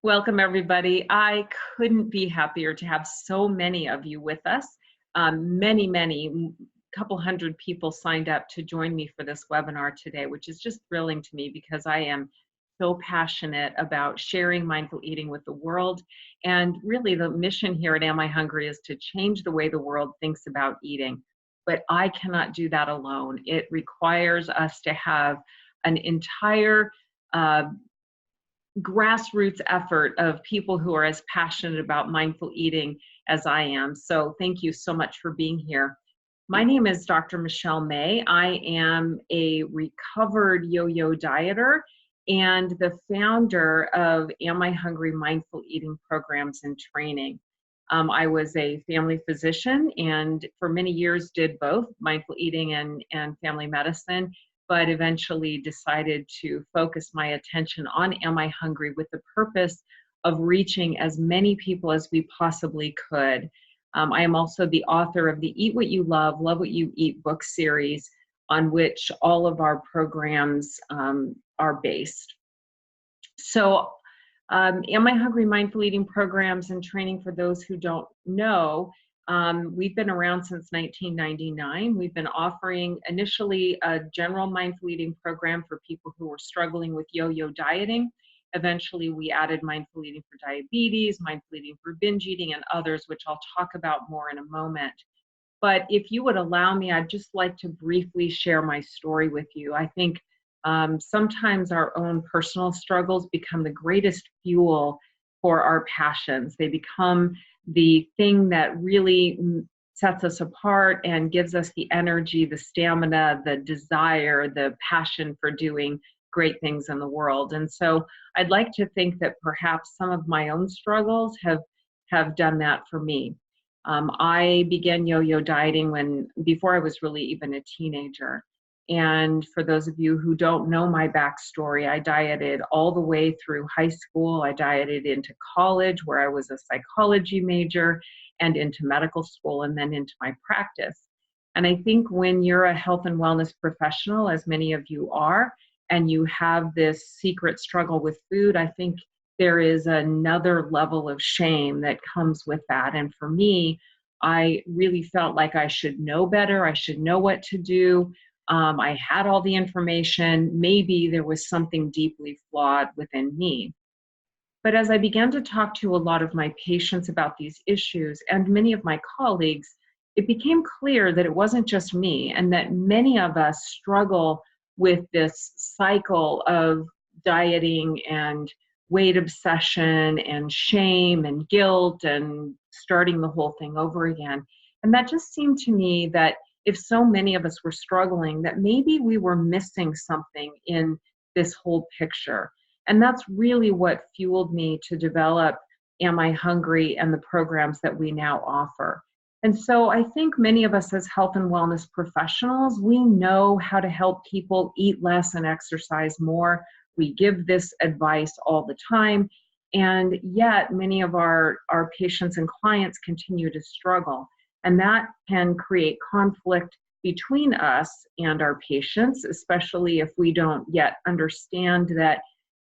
Welcome, everybody. I couldn't be happier to have so many of you with us. Couple hundred people signed up to join me for this webinar today, which is just thrilling to me because I am so passionate about sharing mindful eating with the world. And really, the mission here at Am I Hungry is to change the way the world thinks about eating. But I cannot do that alone. It requires us to have an entire grassroots effort of people who are as passionate about mindful eating as I am. So thank you so much for being here. My name is Dr. Michelle May. I am a recovered yo-yo dieter and the founder of Am I Hungry Mindful Eating Programs and Training. I was a family physician and for many years did both mindful eating and family medicine, but eventually decided to focus my attention on Am I Hungry with the purpose of reaching as many people as we possibly could. I am also the author of the Eat What You Love, Love What You Eat book series, on which all of our programs are based. So Am I Hungry Mindful Eating Programs and Training, for those who don't know, we've been around since 1999. We've been offering initially a general mindful eating program for people who were struggling with yo-yo dieting. Eventually, we added mindful eating for diabetes, mindful eating for binge eating, and others, which I'll talk about more in a moment. But if you would allow me, I'd just like to briefly share my story with you. I think sometimes our own personal struggles become the greatest fuel for our passions. They become the thing that really sets us apart and gives us the energy, the stamina, the desire, the passion for doing great things in the world. And so I'd like to think that perhaps some of my own struggles have done that for me. I began yo-yo dieting before I was really even a teenager. And for those of you who don't know my backstory, I dieted all the way through high school. I dieted into college, where I was a psychology major, and into medical school, and then into my practice. And I think when you're a health and wellness professional, as many of you are, and you have this secret struggle with food, I think there is another level of shame that comes with that. And for me, I really felt like I should know better. I should know what to do. I had all the information. Maybe there was something deeply flawed within me. But as I began to talk to a lot of my patients about these issues and many of my colleagues, it became clear that it wasn't just me and that many of us struggle with this cycle of dieting and weight obsession and shame and guilt and starting the whole thing over again. And that just seemed to me that if so many of us were struggling, that maybe we were missing something in this whole picture. And that's really what fueled me to develop Am I Hungry and the programs that we now offer. And so I think many of us as health and wellness professionals, we know how to help people eat less and exercise more. We give this advice all the time. And yet many of our patients and clients continue to struggle. And that can create conflict between us and our patients, especially if we don't yet understand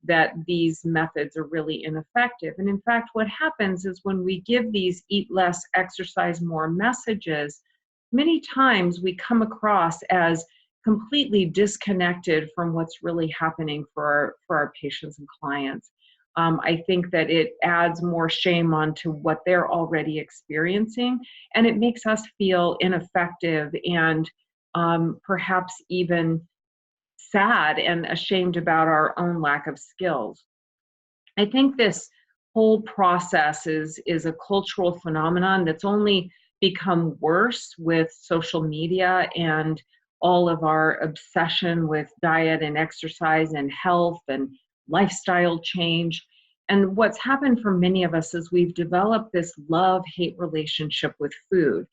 that these methods are really ineffective. And in fact, what happens is when we give these eat less, exercise more messages, many times we come across as completely disconnected from what's really happening for our patients and clients. I think that it adds more shame onto what they're already experiencing, and it makes us feel ineffective and perhaps even sad and ashamed about our own lack of skills. I think this whole process is a cultural phenomenon that's only become worse with social media and all of our obsession with diet and exercise and health and lifestyle change. And what's happened for many of us is we've developed this love-hate relationship with food.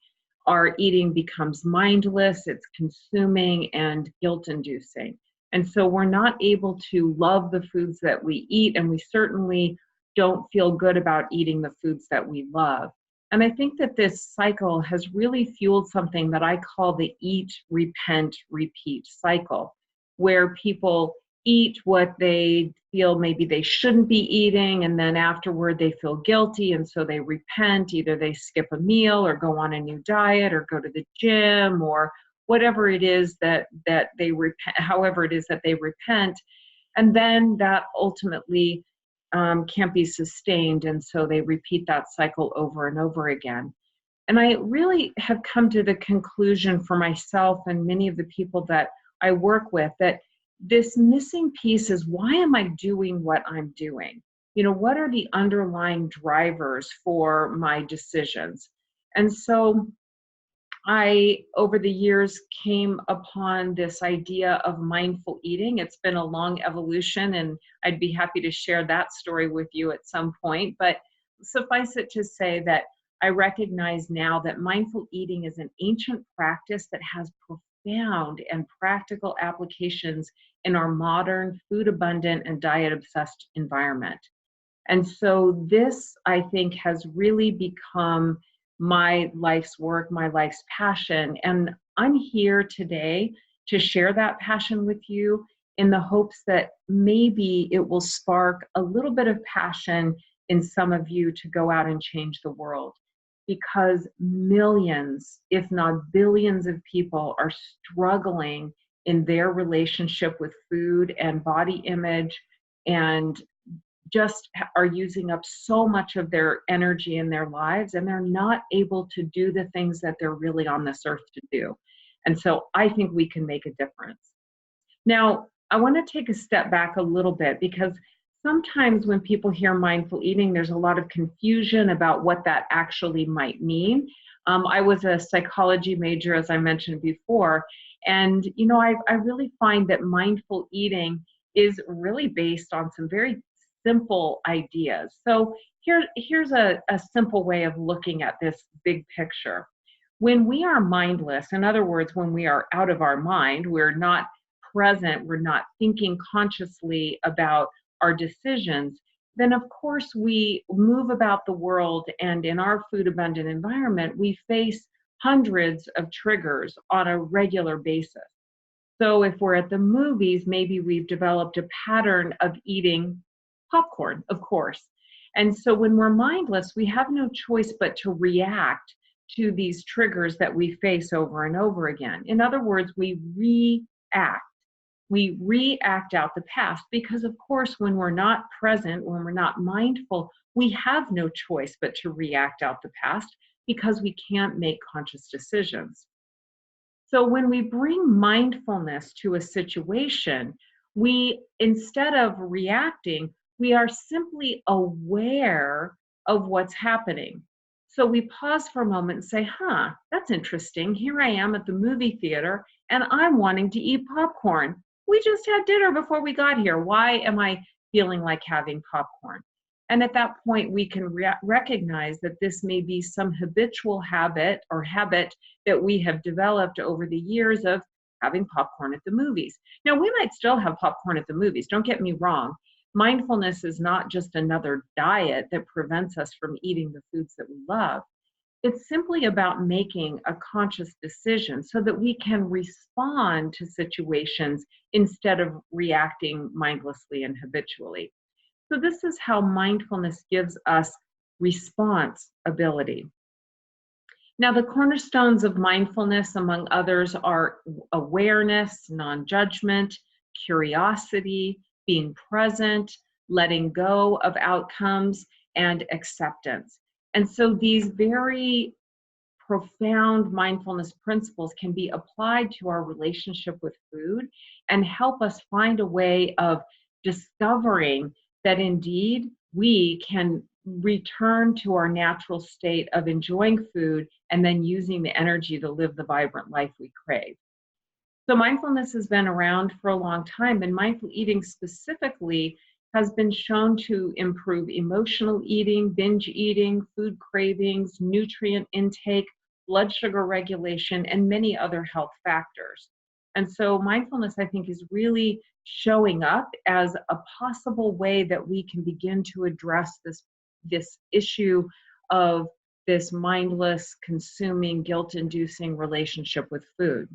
Our eating becomes mindless, it's consuming and guilt-inducing. And so we're not able to love the foods that we eat, and we certainly don't feel good about eating the foods that we love. And I think that this cycle has really fueled something that I call the eat, repent, repeat cycle, where people eat what they feel maybe they shouldn't be eating, and then afterward they feel guilty, and so they repent. Either they skip a meal or go on a new diet or go to the gym or whatever it is that they repent, however it is that they repent, and then that ultimately can't be sustained, and so they repeat that cycle over and over again. And I really have come to the conclusion for myself and many of the people that I work with that this missing piece is, why am I doing what I'm doing? What are the underlying drivers for my decisions? And so I, over the years, came upon this idea of mindful eating. It's been a long evolution, and I'd be happy to share that story with you at some point. But suffice it to say that I recognize now that mindful eating is an ancient practice that has profound and practical applications in our modern, food abundant, and diet obsessed environment. And so this, I think, has really become my life's work, my life's passion. And I'm here today to share that passion with you in the hopes that maybe it will spark a little bit of passion in some of you to go out and change the world. Because millions, if not billions of people are struggling in their relationship with food and body image, and just are using up so much of their energy in their lives, and they're not able to do the things that they're really on this earth to do. And so I think we can make a difference. Now, I want to take a step back a little bit, because sometimes when people hear mindful eating, there's a lot of confusion about what that actually might mean. I was a psychology major, as I mentioned before, and I really find that mindful eating is really based on some very simple ideas. So here's a simple way of looking at this big picture. When we are mindless, in other words, when we are out of our mind, we're not present, we're not thinking consciously about our decisions, then of course we move about the world, and in our food abundant environment, we face hundreds of triggers on a regular basis. So if we're at the movies, maybe we've developed a pattern of eating popcorn, of course. And so when we're mindless, we have no choice but to react to these triggers that we face over and over again. In other words, we react. We react out the past because, of course, when we're not present, when we're not mindful, we have no choice but to react out the past because we can't make conscious decisions. So when we bring mindfulness to a situation, we, instead of reacting, we are simply aware of what's happening. So we pause for a moment and say, that's interesting. Here I am at the movie theater and I'm wanting to eat popcorn. We just had dinner before we got here. Why am I feeling like having popcorn? And at that point, we can recognize that this may be some habitual habit or habit that we have developed over the years of having popcorn at the movies. Now, we might still have popcorn at the movies. Don't get me wrong. Mindfulness is not just another diet that prevents us from eating the foods that we love. It's simply about making a conscious decision so that we can respond to situations instead of reacting mindlessly and habitually. So this is how mindfulness gives us response ability. Now, the cornerstones of mindfulness, among others, are awareness, non-judgment, curiosity, being present, letting go of outcomes, and acceptance. And so these very profound mindfulness principles can be applied to our relationship with food and help us find a way of discovering that indeed we can return to our natural state of enjoying food and then using the energy to live the vibrant life we crave. So mindfulness has been around for a long time, and mindful eating specifically has been shown to improve emotional eating, binge eating, food cravings, nutrient intake, blood sugar regulation, and many other health factors. And so mindfulness, I think, is really showing up as a possible way that we can begin to address this issue of this mindless, consuming, guilt-inducing relationship with food.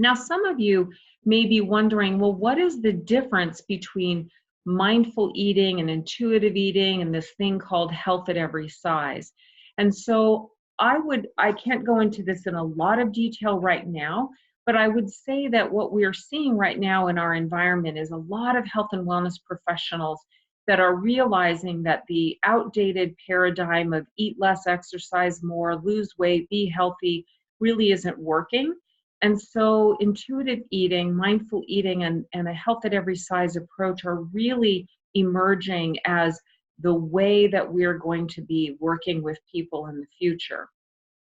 Now, some of you may be wondering, well, what is the difference between mindful eating and intuitive eating and this thing called health at every size? And so I can't go into this in a lot of detail right now, but I would say that what we're seeing right now in our environment is a lot of health and wellness professionals that are realizing that the outdated paradigm of eat less, exercise more, lose weight, be healthy really isn't working. And so intuitive eating, mindful eating, and a health at every size approach are really emerging as the way that we're going to be working with people in the future.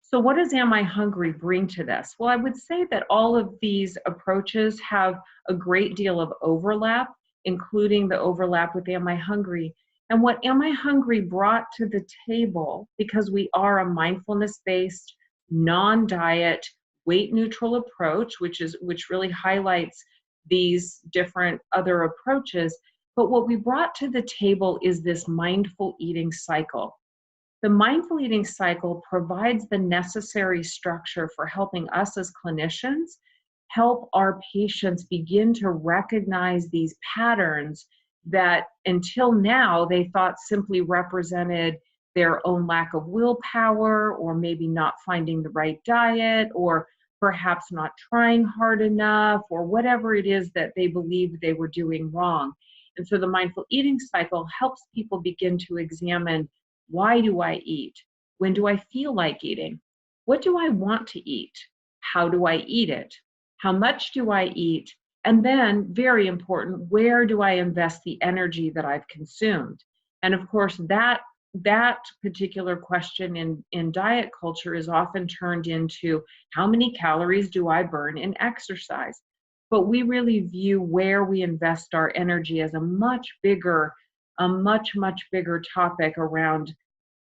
So what does Am I Hungry bring to this? Well, I would say that all of these approaches have a great deal of overlap, including the overlap with Am I Hungry? And what Am I Hungry brought to the table, because we are a mindfulness-based, non-diet, weight-neutral approach, which really highlights these different other approaches, but what we brought to the table is this mindful eating cycle. The mindful eating cycle provides the necessary structure for helping us as clinicians help our patients begin to recognize these patterns that until now they thought simply represented their own lack of willpower, or maybe not finding the right diet, or perhaps not trying hard enough, or whatever it is that they believed they were doing wrong. And so the mindful eating cycle helps people begin to examine, why do I eat? When do I feel like eating? What do I want to eat? How do I eat it? How much do I eat? And then, very important, where do I invest the energy that I've consumed? And of course, that particular question in diet culture is often turned into, how many calories do I burn in exercise? But we really view where we invest our energy as a much bigger topic around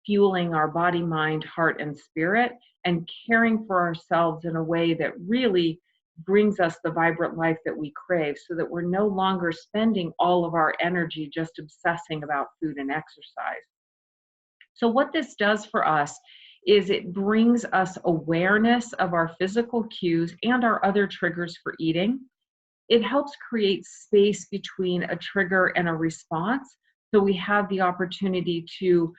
fueling our body, mind, heart, and spirit, and caring for ourselves in a way that really brings us the vibrant life that we crave, so that we're no longer spending all of our energy just obsessing about food and exercise. So what this does for us is it brings us awareness of our physical cues and our other triggers for eating. It helps create space between a trigger and a response, so we have the opportunity to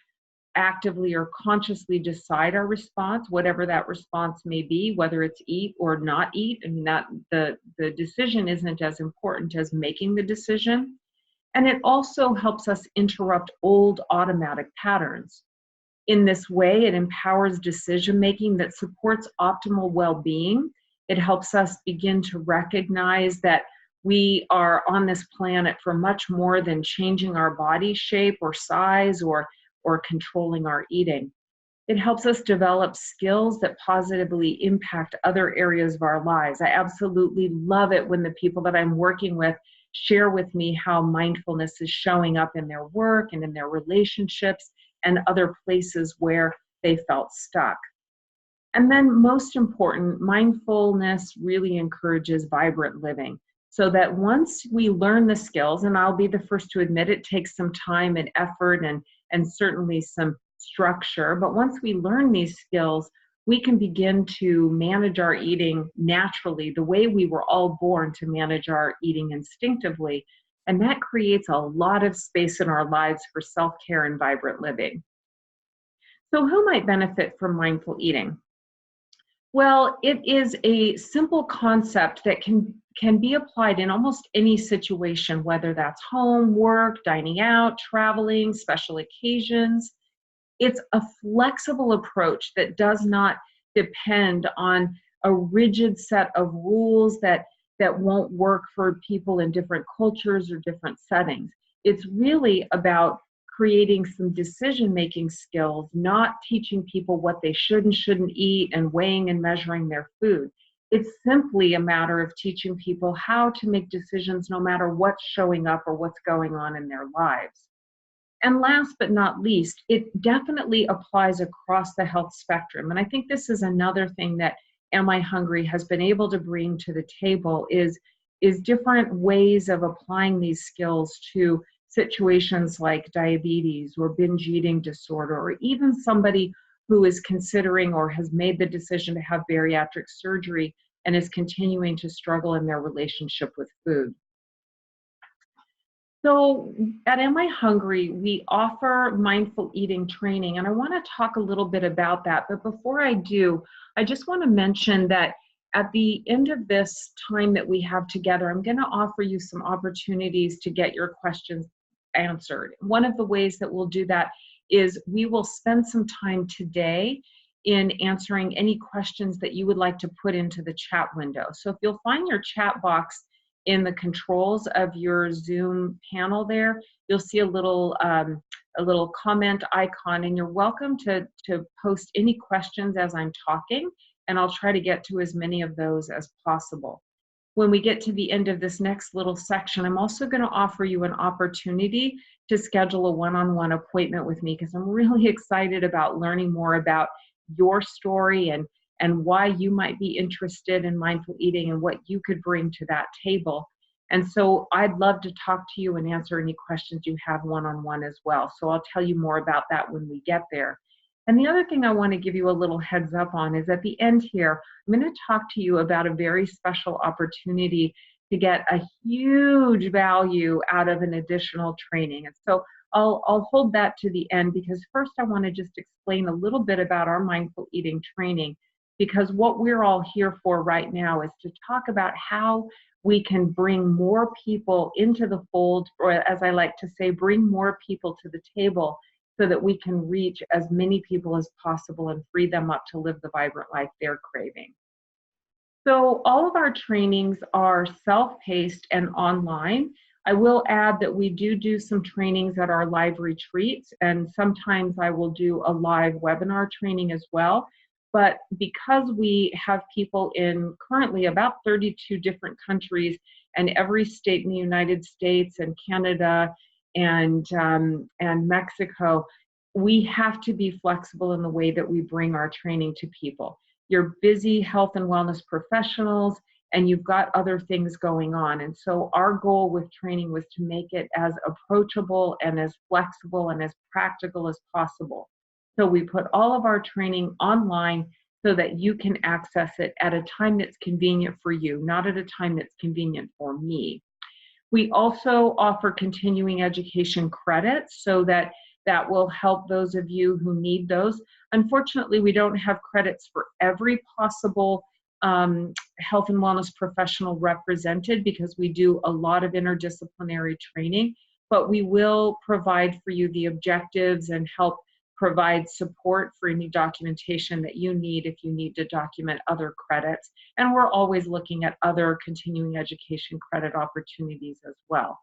actively or consciously decide our response, whatever that response may be, whether it's eat or not eat. I mean, that the decision isn't as important as making the decision. And it also helps us interrupt old automatic patterns. In this way, it empowers decision-making that supports optimal well-being. It helps us begin to recognize that we are on this planet for much more than changing our body shape or size or controlling our eating. It helps us develop skills that positively impact other areas of our lives. I absolutely love it when the people that I'm working with share with me how mindfulness is showing up in their work and in their relationships and other places where they felt stuck. And then, most important, mindfulness really encourages vibrant living, so that once we learn the skills, and I'll be the first to admit it takes some time and effort and certainly some structure, but once we learn these skills, we can begin to manage our eating naturally, the way we were all born to manage our eating instinctively. And that creates a lot of space in our lives for self-care and vibrant living. So who might benefit from mindful eating? Well, it is a simple concept that can be applied in almost any situation, whether that's home, work, dining out, traveling, special occasions. It's a flexible approach that does not depend on a rigid set of rules that won't work for people in different cultures or different settings. It's really about creating some decision-making skills, not teaching people what they should and shouldn't eat and weighing and measuring their food. It's simply a matter of teaching people how to make decisions no matter what's showing up or what's going on in their lives. And last but not least, it definitely applies across the health spectrum. And I think this is another thing that Am I Hungry has been able to bring to the table is different ways of applying these skills to situations like diabetes or binge eating disorder, or even somebody who is considering or has made the decision to have bariatric surgery. and is continuing to struggle in their relationship with food. So at Am I Hungry, we offer mindful eating training, and I want to talk a little bit about that. But before I do, I just want to mention that at the end of this time that we have together, I'm going to offer you some opportunities to get your questions answered. One of the ways that we'll do that is we will spend some time today in answering any questions that you would like to put into the chat window. So if you'll find your chat box in the controls of your Zoom panel there, you'll see a little comment icon, and you're welcome to post any questions as I'm talking, and I'll try to get to as many of those as possible. When we get to the end of this next little section, I'm also going to offer you an opportunity to schedule a one-on-one appointment with me, because I'm really excited about learning more about your story and why you might be interested in mindful eating and what you could bring to that table. And so I'd love to talk to you and answer any questions you have one-on-one as well. So I'll tell you more about that when we get there. And the other thing I want to give you a little heads up on is at the end here, I'm going to talk to you about a very special opportunity to get a huge value out of an additional training. And so I'll hold that to the end, because first I want to just explain a little bit about our mindful eating training, because what we're all here for right now is to talk about how we can bring more people into the fold, or as I like to say, bring more people to the table, so that we can reach as many people as possible and free them up to live the vibrant life they're craving. So all of our trainings are self-paced and online. I will add that we do some trainings at our live retreats, and sometimes I will do a live webinar training as well. But because we have people in currently about 32 different countries, and every state in the United States and Canada and Mexico, we have to be flexible in the way that we bring our training to people. You're busy health and wellness professionals, and you've got other things going on. And so our goal with training was to make it as approachable and as flexible and as practical as possible. So we put all of our training online so that you can access it at a time that's convenient for you, not at a time that's convenient for me. We also offer continuing education credits, so that will help those of you who need those. Unfortunately, we don't have credits for every possible health and wellness professional represented, because we do a lot of interdisciplinary training, but we will provide for you the objectives and help provide support for any documentation that you need if you need to document other credits. And we're always looking at other continuing education credit opportunities as well.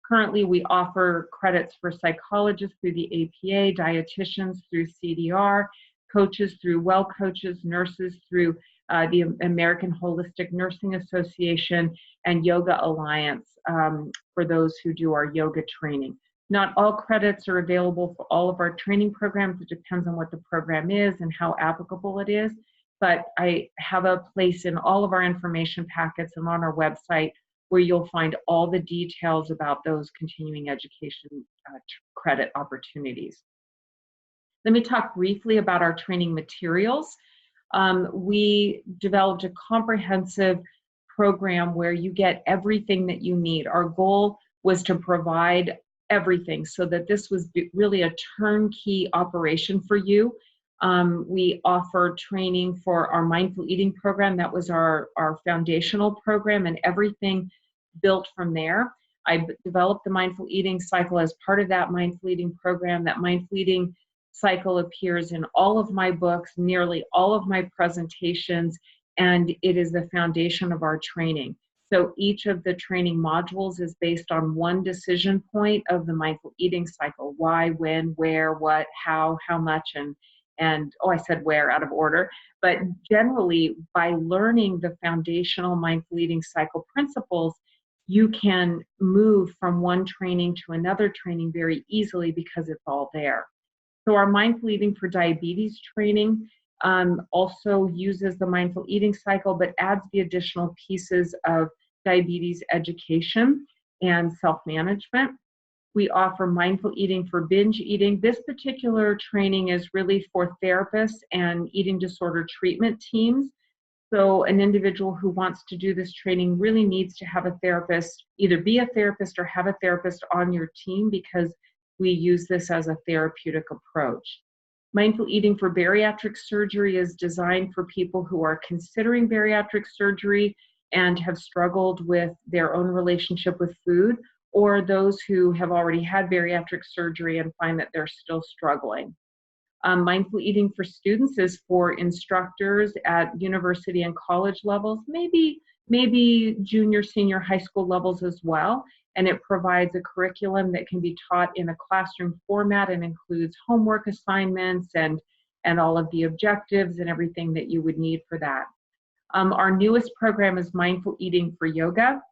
Currently, we offer credits for psychologists through the APA, dietitians through CDR, coaches through Well Coaches, nurses through the American Holistic Nursing Association, and Yoga Alliance for those who do our yoga training. Not all credits are available for all of our training programs. It depends on what the program is and how applicable it is. But I have a place in all of our information packets and on our website where you'll find all the details about those continuing education credit opportunities. Let me talk briefly about our training materials. We developed a comprehensive program where you get everything that you need. Our goal was to provide everything so that this was really a turnkey operation for you. We offer training for our mindful eating program. That was our foundational program, and everything built from there. I developed the mindful eating cycle as part of that mindful eating program. That mindful eating cycle appears in all of my books, nearly all of my presentations, and it is the foundation of our training. So each of the training modules is based on one decision point of the mindful eating cycle: why, when, where, what, how much, and oh, I said where out of order. But generally, by learning the foundational mindful eating cycle principles, you can move from one training to another training very easily because it's all there. So our mindful eating for diabetes training also uses the mindful eating cycle, but adds the additional pieces of diabetes education and self-management. We offer mindful eating for binge eating. This particular training is really for therapists and eating disorder treatment teams. So an individual who wants to do this training really needs to have a therapist, either be a therapist or have a therapist on your team, because we use this as a therapeutic approach. Mindful eating for bariatric surgery is designed for people who are considering bariatric surgery and have struggled with their own relationship with food, or those who have already had bariatric surgery and find that they're still struggling. Mindful eating for students is for instructors at university and college levels, maybe junior, senior high school levels as well. And it provides a curriculum that can be taught in a classroom format and includes homework assignments and all of the objectives and everything that you would need for that. Our newest program is Mindful Eating for Yoga.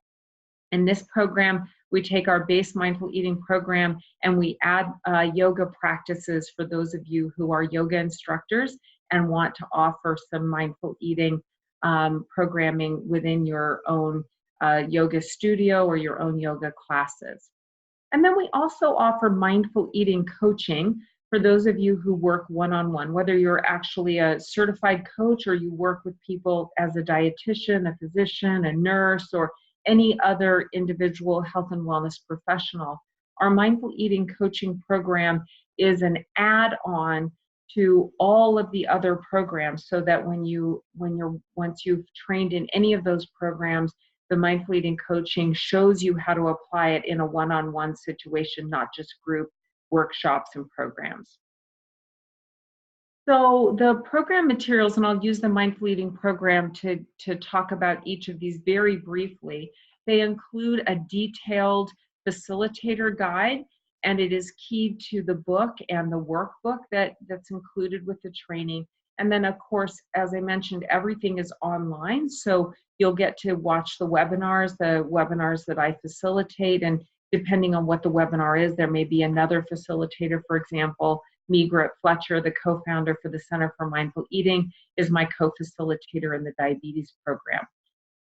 In this program, we take our base mindful eating program and we add yoga practices for those of you who are yoga instructors and want to offer some mindful eating programming within your own yoga studio or your own yoga classes. And then we also offer mindful eating coaching for those of you who work one-on-one, whether you're actually a certified coach or you work with people as a dietitian, a physician, a nurse, or any other individual health and wellness professional. Our mindful eating coaching program is an add-on to all of the other programs, so that once you've trained in any of those programs, the mindful eating coaching shows you how to apply it in a one-on-one situation, not just group workshops and programs. So the program materials, and I'll use the mindful eating program to talk about each of these very briefly. They include a detailed facilitator guide, and it is keyed to the book and the workbook that's included with the training. And then, of course, as I mentioned, everything is online, so you'll get to watch the webinars that I facilitate, and depending on what the webinar is, there may be another facilitator. For example, Migrat Fletcher, the co-founder for the Center for Mindful Eating, is my co-facilitator in the diabetes program.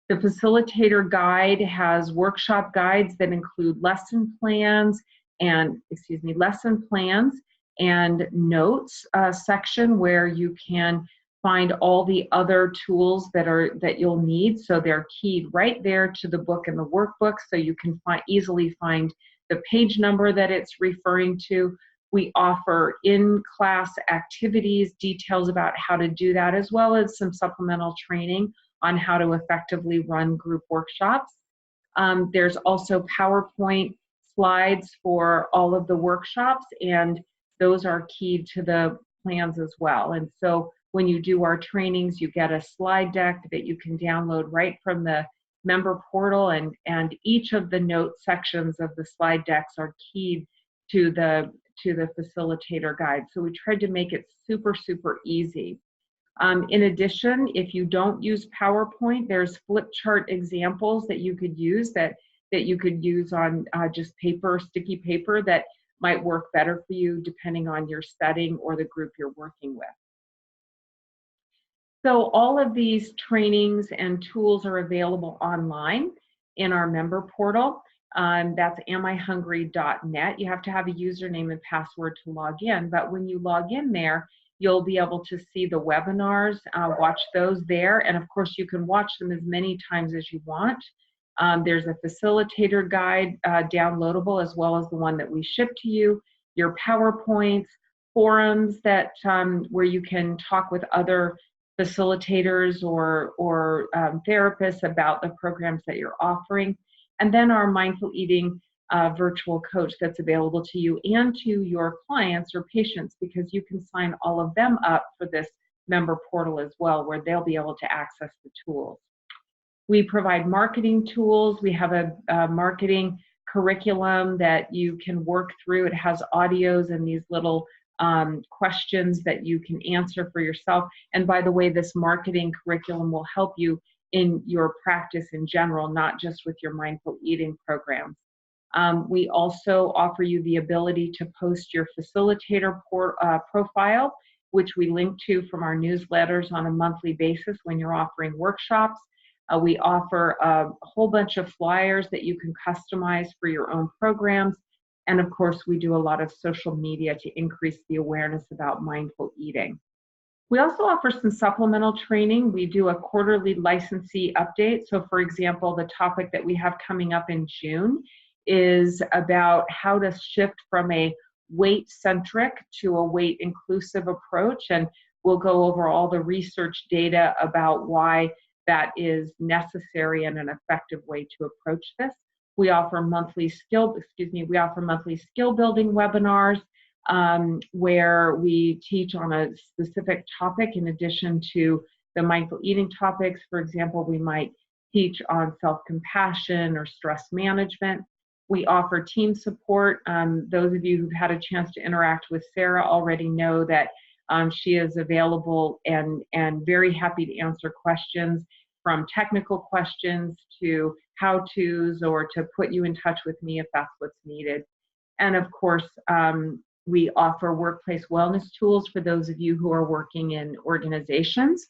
The facilitator guide has workshop guides that include lesson plans and notes section where you can find all the other tools that you'll need. So they're keyed right there to the book and the workbook, so you can easily find the page number that it's referring to. We offer in-class activities, details about how to do that, as well as some supplemental training on how to effectively run group workshops. There's also PowerPoint slides for all of the workshops, and those are keyed to the plans as well. And so when you do our trainings, you get a slide deck that you can download right from the member portal, and each of the note sections of the slide decks are keyed to the facilitator guide. So we tried to make it super, super easy. In addition, if you don't use PowerPoint, there's flip chart examples that you could use that you could use on just paper, sticky paper, that might work better for you depending on your setting or the group you're working with. So all of these trainings and tools are available online in our member portal. That's amihungry.net. You have to have a username and password to log in, but when you log in there, you'll be able to see the webinars, watch those there, and of course you can watch them as many times as you want. There's a facilitator guide downloadable, as well as the one that we ship to you, your PowerPoints, forums that where you can talk with other facilitators or therapists about the programs that you're offering, and then our mindful eating virtual coach that's available to you and to your clients or patients, because you can sign all of them up for this member portal as well, where they'll be able to access the tools. We provide marketing tools. We have a marketing curriculum that you can work through. It has audios and these little questions that you can answer for yourself. And by the way, this marketing curriculum will help you in your practice in general, not just with your mindful eating programs. We also offer you the ability to post your facilitator profile, which we link to from our newsletters on a monthly basis when you're offering workshops. We offer a whole bunch of flyers that you can customize for your own programs. And of course, we do a lot of social media to increase the awareness about mindful eating. We also offer some supplemental training. We do a quarterly licensee update. So for example, the topic that we have coming up in June is about how to shift from a weight-centric to a weight-inclusive approach. And we'll go over all the research data about why that is necessary and an effective way to approach this. We offer monthly skill building webinars where we teach on a specific topic in addition to the mindful eating topics. For example, we might teach on self-compassion or stress management. We offer team support. Those of you who've had a chance to interact with Sarah already know that she is available and very happy to answer questions, from technical questions to how-tos, or to put you in touch with me if that's what's needed. And of course, we offer workplace wellness tools for those of you who are working in organizations.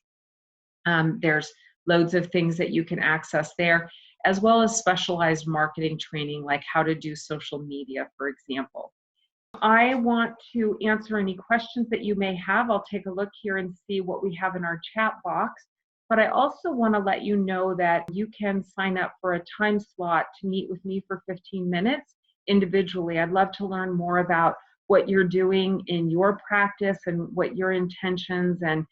There's loads of things that you can access there, as well as specialized marketing training, like how to do social media, for example. I want to answer any questions that you may have. I'll take a look here and see what we have in our chat box. But I also want to let you know that you can sign up for a time slot to meet with me for 15 minutes individually. I'd love to learn more about what you're doing in your practice and what your intentions and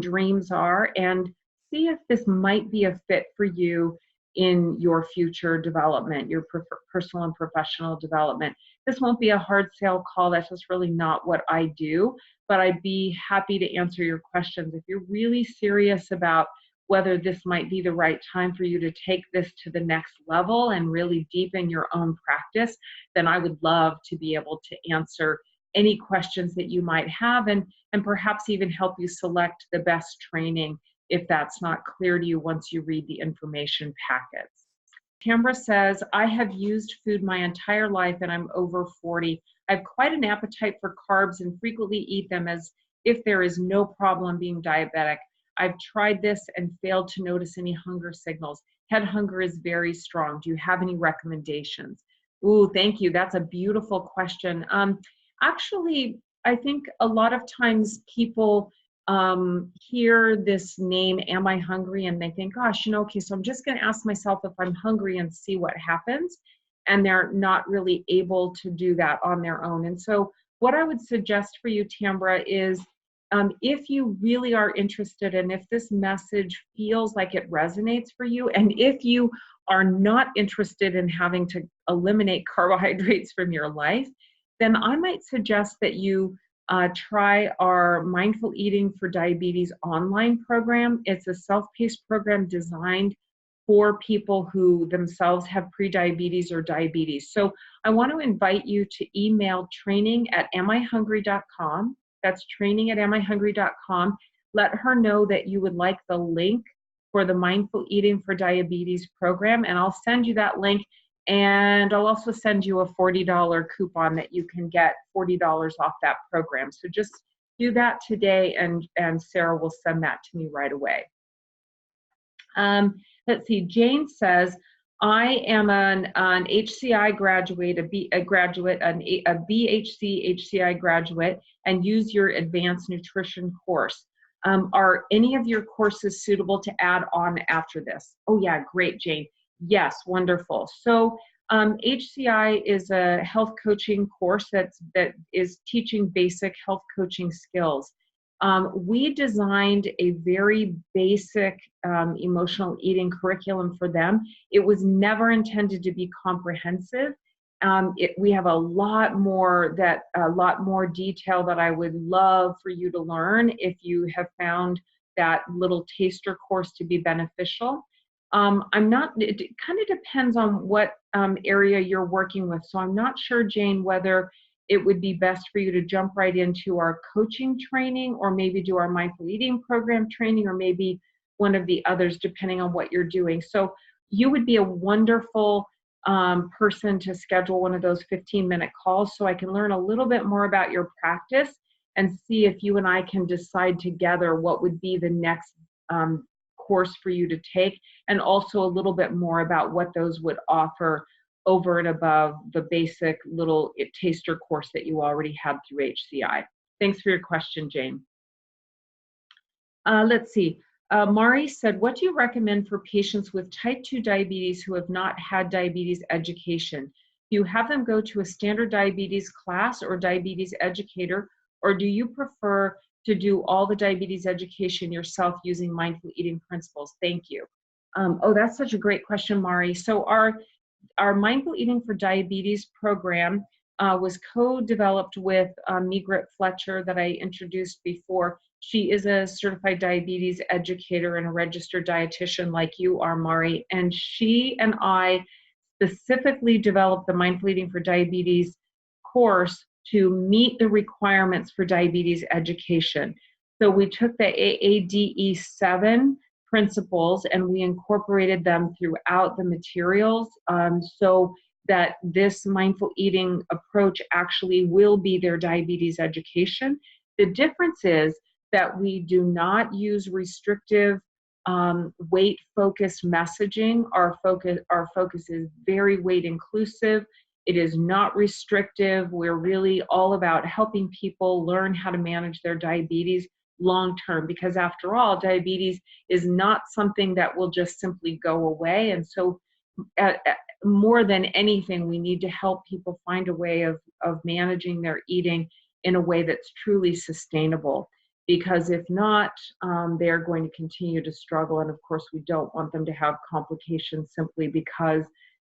dreams are, and see if this might be a fit for you in your future development, your personal and professional development. This won't be a hard sale call. That's just really not what I do, but I'd be happy to answer your questions. If you're really serious about whether this might be the right time for you to take this to the next level and really deepen your own practice, then I would love to be able to answer any questions that you might have, and perhaps even help you select the best training if that's not clear to you once you read the information packets. Tambra says, I have used food my entire life and I'm over 40. I have quite an appetite for carbs and frequently eat them as if there is no problem being diabetic. I've tried this and failed to notice any hunger signals. Head hunger is very strong. Do you have any recommendations? Ooh, thank you. That's a beautiful question. Actually, I think a lot of times people hear this name, am I hungry? And they think, gosh, okay, so I'm just going to ask myself if I'm hungry and see what happens. And they're not really able to do that on their own. And so what I would suggest for you, Tambra, is if you really are interested, and if this message feels like it resonates for you, and if you are not interested in having to eliminate carbohydrates from your life, then I might suggest that you try our Mindful Eating for Diabetes online program. It's a self-paced program designed for people who themselves have prediabetes or diabetes. So I want to invite you to email training@amihungry.com. That's training@amihungry.com. Let her know that you would like the link for the Mindful Eating for Diabetes program, and I'll send you that link. And I'll also send you a $40 coupon that you can get $40 off that program. So just do that today, and Sarah will send that to me right away. Let's see, Jane says, I am an HCI graduate, a BHC HCI graduate, and use your advanced nutrition course. Are any of your courses suitable to add on after this? Oh yeah, great, Jane. Yes, wonderful. So HCI is a health coaching course that is teaching basic health coaching skills. We designed a very basic emotional eating curriculum for them. It was never intended to be comprehensive. We have a lot more detail that I would love for you to learn if you have found that little taster course to be beneficial. It kind of depends on what area you're working with. So I'm not sure, Jane, whether it would be best for you to jump right into our coaching training, or maybe do our mindful eating program training, or maybe one of the others, depending on what you're doing. So you would be a wonderful person to schedule one of those 15-minute calls so I can learn a little bit more about your practice and see if you and I can decide together what would be the next course for you to take, and also a little bit more about what those would offer over and above the basic little taster course that you already had through HCI. Thanks for your question, Jane. Let's see. Mari said, what do you recommend for patients with type 2 diabetes who have not had diabetes education? Do you have them go to a standard diabetes class or diabetes educator, or do you prefer to do all the diabetes education yourself using mindful eating principles? Thank you. Oh, that's such a great question, Mari. So our Mindful Eating for Diabetes program was co-developed with Migret Fletcher that I introduced before. She is a certified diabetes educator and a registered dietitian like you are, Mari, and she and I specifically developed the Mindful Eating for Diabetes course to meet the requirements for diabetes education. So we took the AADE7 principles and we incorporated them throughout the materials, so that this mindful eating approach actually will be their diabetes education. The difference is that we do not use restrictive weight-focused messaging. Our focus is very weight inclusive. It is not restrictive. We're really all about helping people learn how to manage their diabetes long term, because after all, diabetes is not something that will just simply go away. And so more than anything, we need to help people find a way of managing their eating in a way that's truly sustainable. Because if not, they're going to continue to struggle. And of course, we don't want them to have complications simply because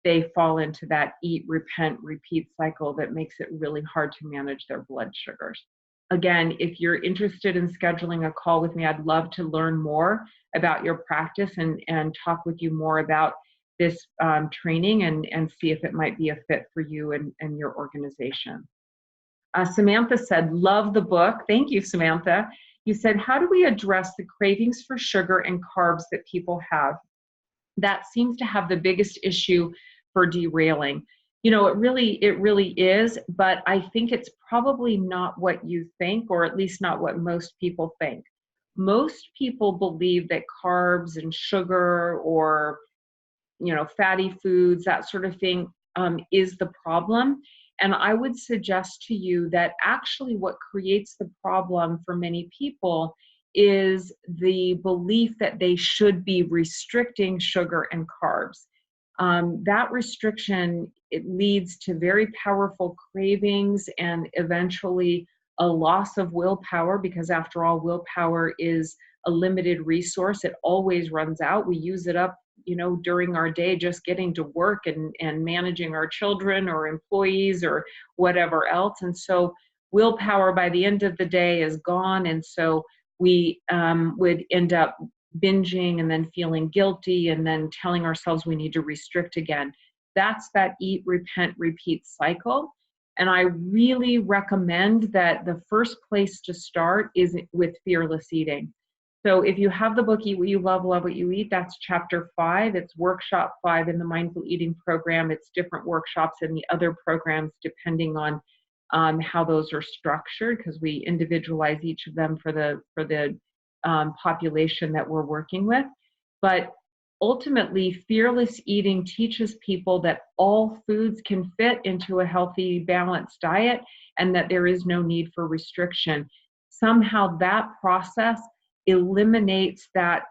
they fall into that eat, repent, repeat cycle that makes it really hard to manage their blood sugars. Again, if you're interested in scheduling a call with me, I'd love to learn more about your practice and talk with you more about this training and see if it might be a fit for you and your organization. Samantha said, love the book. Thank you, Samantha. You said, how do we address the cravings for sugar and carbs that people have? That seems to have the biggest issue for derailing. You know, it really is, but I think it's probably not what you think, or at least not what most people think. Most people believe that carbs and sugar or, you know, fatty foods, that sort of thing, is the problem. And I would suggest to you that actually what creates the problem for many people is the belief that they should be restricting sugar and carbs. That restriction, it leads to very powerful cravings and eventually a loss of willpower, because after all, willpower is a limited resource. It always runs out. We use it up, you know, during our day, just getting to work and managing our children or employees or whatever else. And so willpower by the end of the day is gone. And so we would end up binging and then feeling guilty and then telling ourselves we need to restrict again. That's that eat, repent, repeat cycle. And I really recommend that the first place to start is with fearless eating. So if you have the book, Eat What You Love, Love What You Eat, that's chapter 5. It's workshop 5 in the Mindful Eating program. It's different workshops in the other programs depending on how those are structured, because we individualize each of them for the population that we're working with. But ultimately, fearless eating teaches people that all foods can fit into a healthy, balanced diet and that there is no need for restriction. Somehow that process eliminates that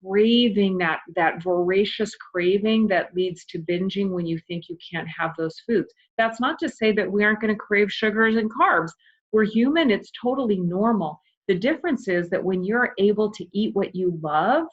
craving, that voracious craving that leads to binging when you think you can't have those foods. That's not to say that we aren't going to crave sugars and carbs. We're human. It's totally normal. The difference is that when you're able to eat what you love,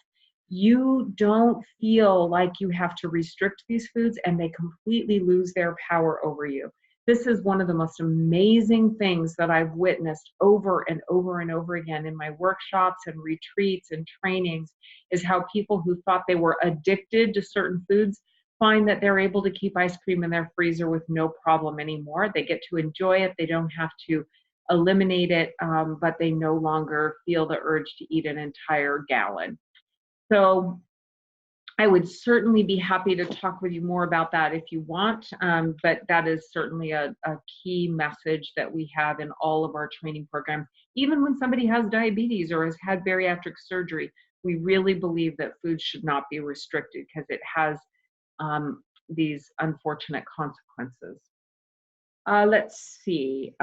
you don't feel like you have to restrict these foods and they completely lose their power over you. This is one of the most amazing things that I've witnessed over and over and over again in my workshops and retreats and trainings, is how people who thought they were addicted to certain foods find that they're able to keep ice cream in their freezer with no problem anymore. They get to enjoy it. They don't have to eliminate it, but they no longer feel the urge to eat an entire gallon. So I would certainly be happy to talk with you more about that if you want, but that is certainly a key message that we have in all of our training programs. Even when somebody has diabetes or has had bariatric surgery, we really believe that food should not be restricted because it has these unfortunate consequences. Let's see.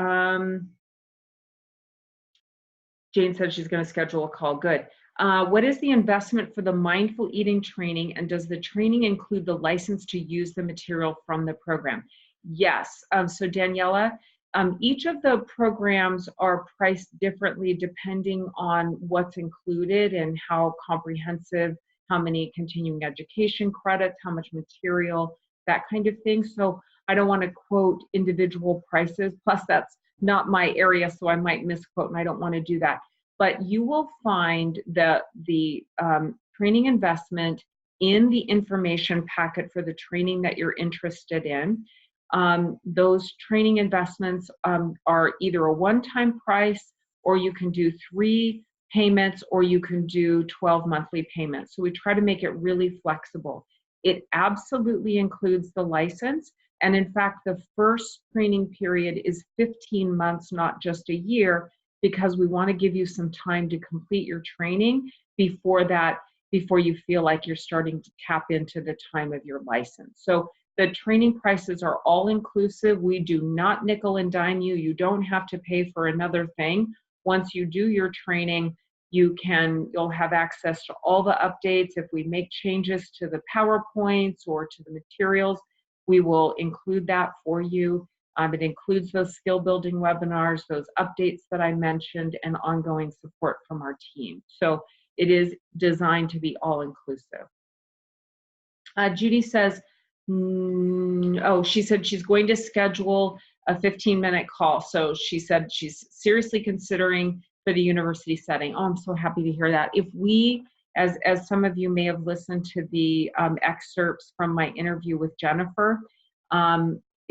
Jane said she's going to schedule a call. Good. What is the investment for the mindful eating training, and does the training include the license to use the material from the program? Yes. So Daniela, each of the programs are priced differently depending on what's included and how comprehensive, how many continuing education credits, how much material, that kind of thing. So I don't want to quote individual prices. Plus, that's not my area, so I might misquote, and I don't want to do that. But you will find the training investment in the information packet for the training that you're interested in. Those training investments are either a one-time price, or you can do 3 payments, or you can do 12 monthly payments. So we try to make it really flexible. It absolutely includes the license. And in fact, the first training period is 15 months, not just a year, because we want to give you some time to complete your training before you feel like you're starting to tap into the time of your license. So the training prices are all inclusive. We do not nickel and dime you. You don't have to pay for another thing. Once you do your training, you'll have access to all the updates. If we make changes to the PowerPoints or to the materials, we will include that for you. It includes those skill building webinars, those updates that I mentioned, and ongoing support from our team. So it is designed to be all inclusive. Judy says, she said she's going to schedule a 15-minute call. So she said she's seriously considering for the university setting. Oh, I'm so happy to hear that. If we, as some of you may have listened to the excerpts from my interview with Jennifer,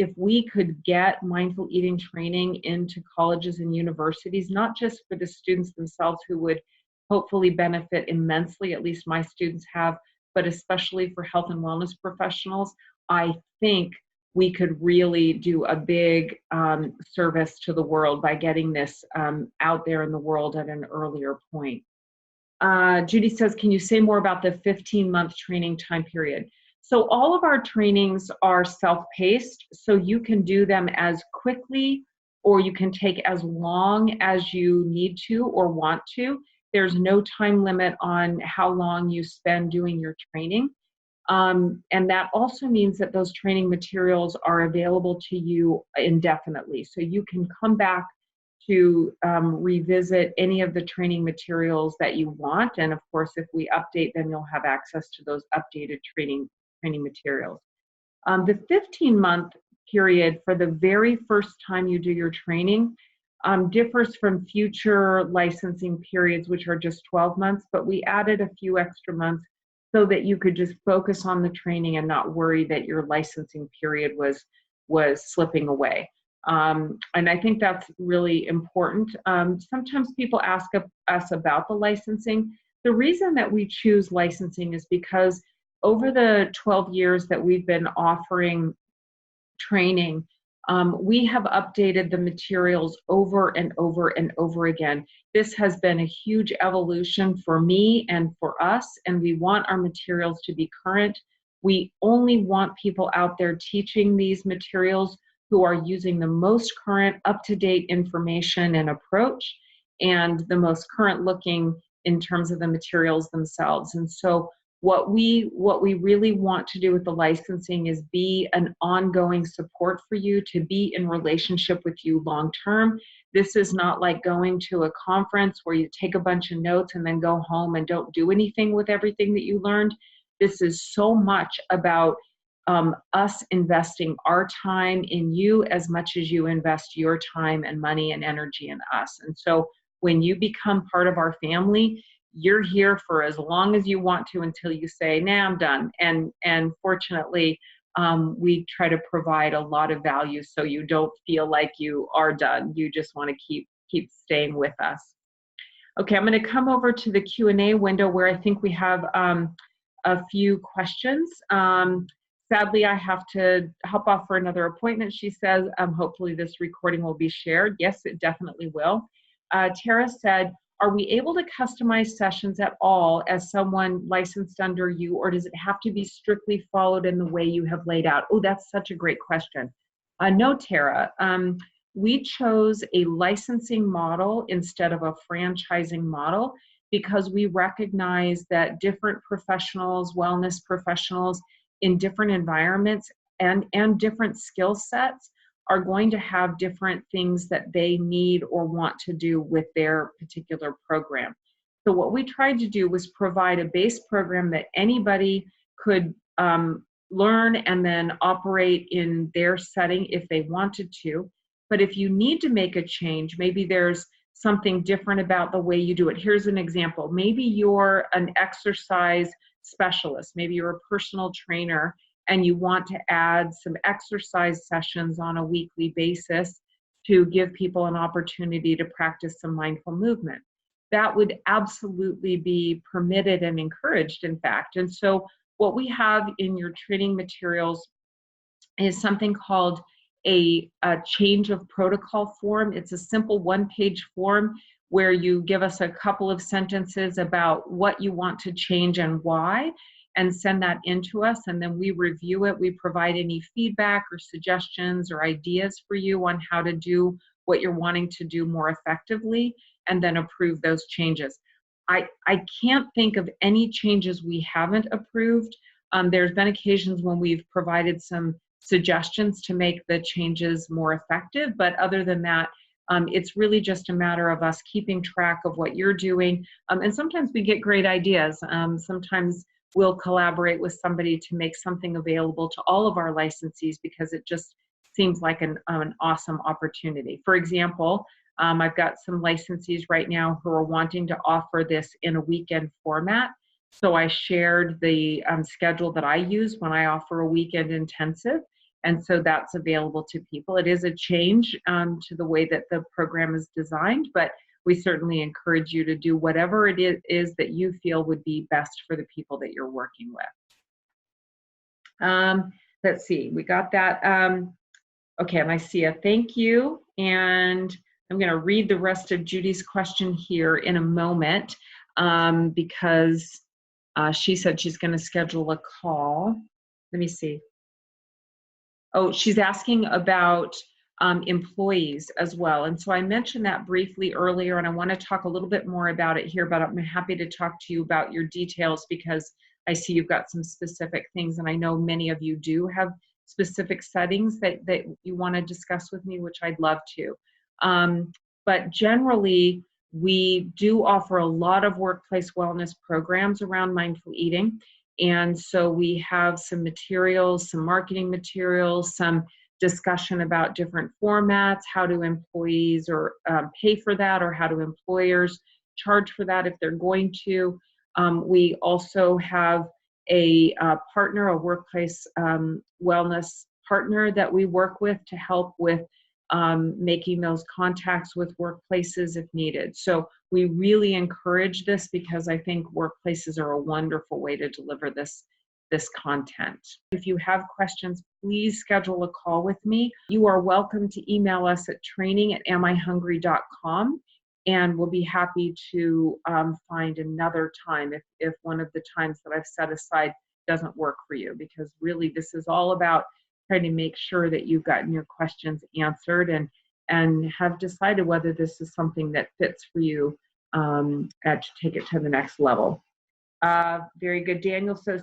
if we could get mindful eating training into colleges and universities, not just for the students themselves who would hopefully benefit immensely, at least my students have, but especially for health and wellness professionals, I think we could really do a big service to the world by getting this out there in the world at an earlier point. Judy says, can you say more about the 15-month training time period? So all of our trainings are self-paced, so you can do them as quickly or you can take as long as you need to or want to. There's no time limit on how long you spend doing your training. And that also means that those training materials are available to you indefinitely. So you can come back to revisit any of the training materials that you want. And of course, if we update them, you'll have access to those updated training materials. The 15-month period for the very first time you do your training differs from future licensing periods, which are just 12 months, but we added a few extra months so that you could just focus on the training and not worry that your licensing period was slipping away. And I think that's really important. Sometimes people ask us about the licensing. The reason that we choose licensing is because over the 12 years that we've been offering training, we have updated the materials over and over and over again. This has been a huge evolution for me and for us, and we want our materials to be current. We only want people out there teaching these materials who are using the most current, up-to-date information and approach, and the most current looking in terms of the materials themselves. And so what we really want to do with the licensing is be an ongoing support for you, to be in relationship with you long term. This is not like going to a conference where you take a bunch of notes and then go home and don't do anything with everything that you learned. This is so much about us investing our time in you as much as you invest your time and money and energy in us. And so when you become part of our family, you're here for as long as you want to until you say, nah, I'm done. And fortunately, we try to provide a lot of value so you don't feel like you are done. You just want to keep staying with us. Okay, I'm going to come over to the Q&A window where I think we have a few questions. Sadly, I have to hop off for another appointment, she says. Hopefully this recording will be shared. Yes, it definitely will. Tara said, are we able to customize sessions at all as someone licensed under you, or does it have to be strictly followed in the way you have laid out? Oh, that's such a great question. No, Tara. We chose a licensing model instead of a franchising model because we recognize that different professionals, wellness professionals in different environments and different skill sets are going to have different things that they need or want to do with their particular program. So what we tried to do was provide a base program that anybody could learn and then operate in their setting if they wanted to. But if you need to make a change, maybe there's something different about the way you do it. Here's an example. Maybe you're an exercise specialist. Maybe you're a personal trainer and you want to add some exercise sessions on a weekly basis to give people an opportunity to practice some mindful movement. That would absolutely be permitted and encouraged, in fact. And so what we have in your training materials is something called a change of protocol form. It's a simple one-page form where you give us a couple of sentences about what you want to change and why, and send that in to us, and then we review it. We provide any feedback or suggestions or ideas for you on how to do what you're wanting to do more effectively, and then approve those changes. I can't think of any changes we haven't approved. There's been occasions when we've provided some suggestions to make the changes more effective, but other than that, it's really just a matter of us keeping track of what you're doing. And sometimes we get great ideas. Sometimes we'll collaborate with somebody to make something available to all of our licensees because it just seems like an awesome opportunity. For example, I've got some licensees right now who are wanting to offer this in a weekend format. So I shared the schedule that I use when I offer a weekend intensive. And so that's available to people. It is a change to the way that the program is designed, but we certainly encourage you to do whatever it is that you feel would be best for the people that you're working with. Let's see, we got that. Okay, and I see a thank you. And I'm going to read the rest of Judy's question here in a moment because she said she's going to schedule a call. Let me see. Oh, she's asking about employees as well. And so I mentioned that briefly earlier, and I want to talk a little bit more about it here, but I'm happy to talk to you about your details because I see you've got some specific things, and I know many of you do have specific settings that you want to discuss with me, which I'd love to. But generally, we do offer a lot of workplace wellness programs around mindful eating. And so we have some materials, some marketing materials, some discussion about different formats, how do employees or pay for that, or how do employers charge for that if they're going to. We also have a partner, a workplace wellness partner that we work with to help with making those contacts with workplaces if needed. So we really encourage this because I think workplaces are a wonderful way to deliver this content. If you have questions, please schedule a call with me. You are welcome to email us at training@amihungry.com, and we'll be happy to find another time if one of the times that I've set aside doesn't work for you, because really this is all about trying to make sure that you've gotten your questions answered and have decided whether this is something that fits for you to take it to the next level. Very good. Daniela says,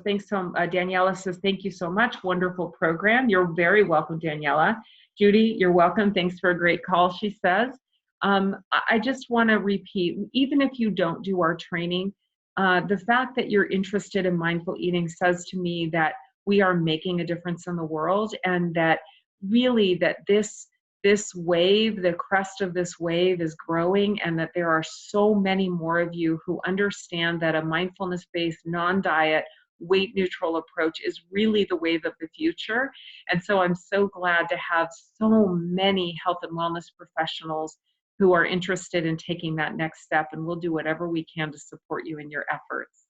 thank you so much. Wonderful program. You're very welcome, Daniela. Judy, you're welcome. Thanks for a great call, she says. I just want to repeat, even if you don't do our training, the fact that you're interested in mindful eating says to me that we are making a difference in the world, and that really that this wave, the crest of this wave is growing, and that there are so many more of you who understand that a mindfulness-based, non-diet, weight-neutral approach is really the wave of the future. And so I'm so glad to have so many health and wellness professionals who are interested in taking that next step, and we'll do whatever we can to support you in your efforts.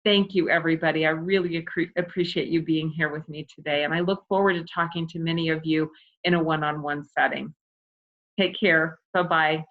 Thank you, everybody. I really appreciate you being here with me today, and I look forward to talking to many of you in a one-on-one setting. Take care. Bye-bye.